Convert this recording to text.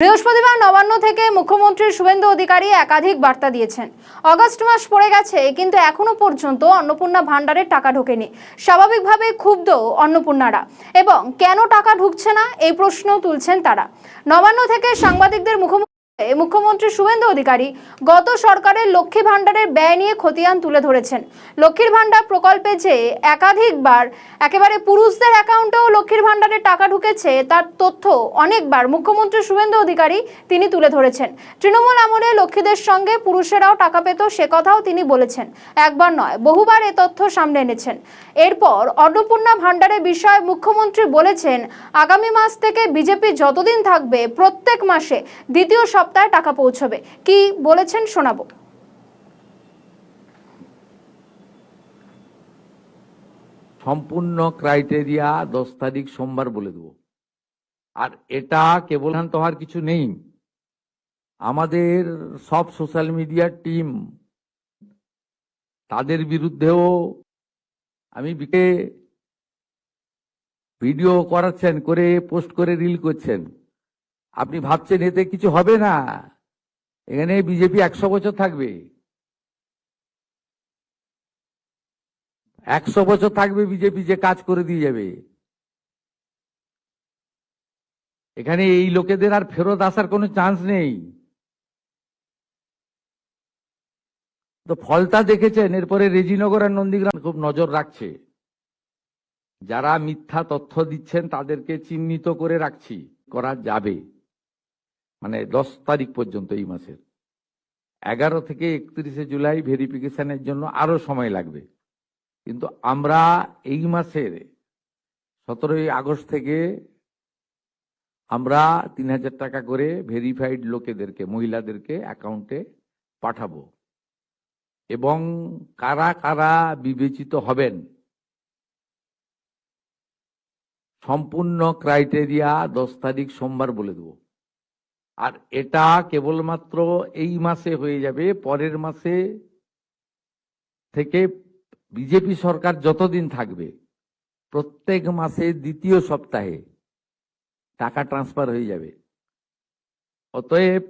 বৃহস্পতিবার নবান্ন থেকে মুখ্যমন্ত্রী শুভেন্দু অধিকারী একাধিক বার্তা দিয়েছেন। আগস্ট মাস পড়ে গেছে, কিন্তু এখনো পর্যন্ত অন্নপূর্ণা ভান্ডারের টাকা ঢোকেনি। স্বাভাবিকভাবে ক্ষুব্ধ অন্নপূর্ণারা এবং কেন টাকা ঢুকছে না এই প্রশ্ন তুলছেন তারা। নবান্ন থেকে সাংবাদিকদের মুখ্যমন্ত্রী শুভেন্দু অধিকারী গত সরকারের লক্ষ্মী ভান্ডারের ব্যয় নিয়ে খতিয়ান তুলে ধরেছেন। লক্ষ্মীর ভান্ডার প্রকল্পে যে একাধিকবার একেবারে পুরুষদের অ্যাকাউন্টেও লক্ষ্মীর ভান্ডারের টাকা ঢুকেছে তার তথ্য অনেকবার মুখ্যমন্ত্রী শুভেন্দু অধিকারী তিনি তুলে ধরেছেন। তৃণমূল আমলে লক্ষ্মীদের সঙ্গে পুরুষেরাও টাকা পেত, সে কথাও তিনি বলেছেন। একবার নয়, বহুবার এ তথ্য সামনে এনেছেন। এরপর অন্নপূর্ণা ভান্ডারের বিষয়ে মুখ্যমন্ত্রী বলেছেন, আগামী মাস থেকে বিজেপি যতদিন থাকবে প্রত্যেক মাসে দ্বিতীয় সপ্তাহে টাকা পৌঁছবে। কি বলেছেন শোনাবো। সম্পূর্ণ ক্রাইটেরিয়া 10 তারিখ সোমবার বলে দেব। আর এটা কেবল হওয়ার কিছু নেই। আমাদের সব সোশ্যাল মিডিয়ার টিম, তাদের বিরুদ্ধেও আমি ভিডিও করাচ্ছেন, করে পোস্ট করে রিল করছেন। আপনি ভাবছেন এতে কিছু হবে না? এখানে বিজেপি 100 বছর থাকবে, 100 বছর থাকবে বিজেপি, যে কাজ করে দিয়ে যাবে। এখানে এই লোকেদের আর ফেরত আসার কোনো চান্স নেই। তো ফলটা দেখেছেন। এরপরে রেজিনগর আর নন্দীগ্রাম খুব নজর রাখছে। যারা মিথ্যা তথ্য দিচ্ছেন তাদেরকে চিহ্নিত করে রাখছি, করা যাবে। মানে 10 তারিখ পর্যন্ত এই মাসের 11 থেকে 31শে জুলাই ভেরিফিকেশনের জন্য আরো সময় লাগবে। কিন্তু আমরা এই মাসের 17ই আগস্ট থেকে আমরা 3000 টাকা করে ভেরিফাইড লোকেদেরকে, মহিলাদেরকে অ্যাকাউন্টে পাঠাবো। এবং কারা কারা বিবেচিত হবেন, সম্পূর্ণ ক্রাইটেরিয়া 10 তারিখ সোমবার বলে দেব। আর এটা কেবলমাত্র এই মাসে হয়ে যাবে। পরের মাসে থেকে বিজেপি সরকার যতদিন থাকবে প্রত্যেক মাসে দ্বিতীয় সপ্তাহে টাকা ট্রান্সফার হয়ে যাবে। অতএব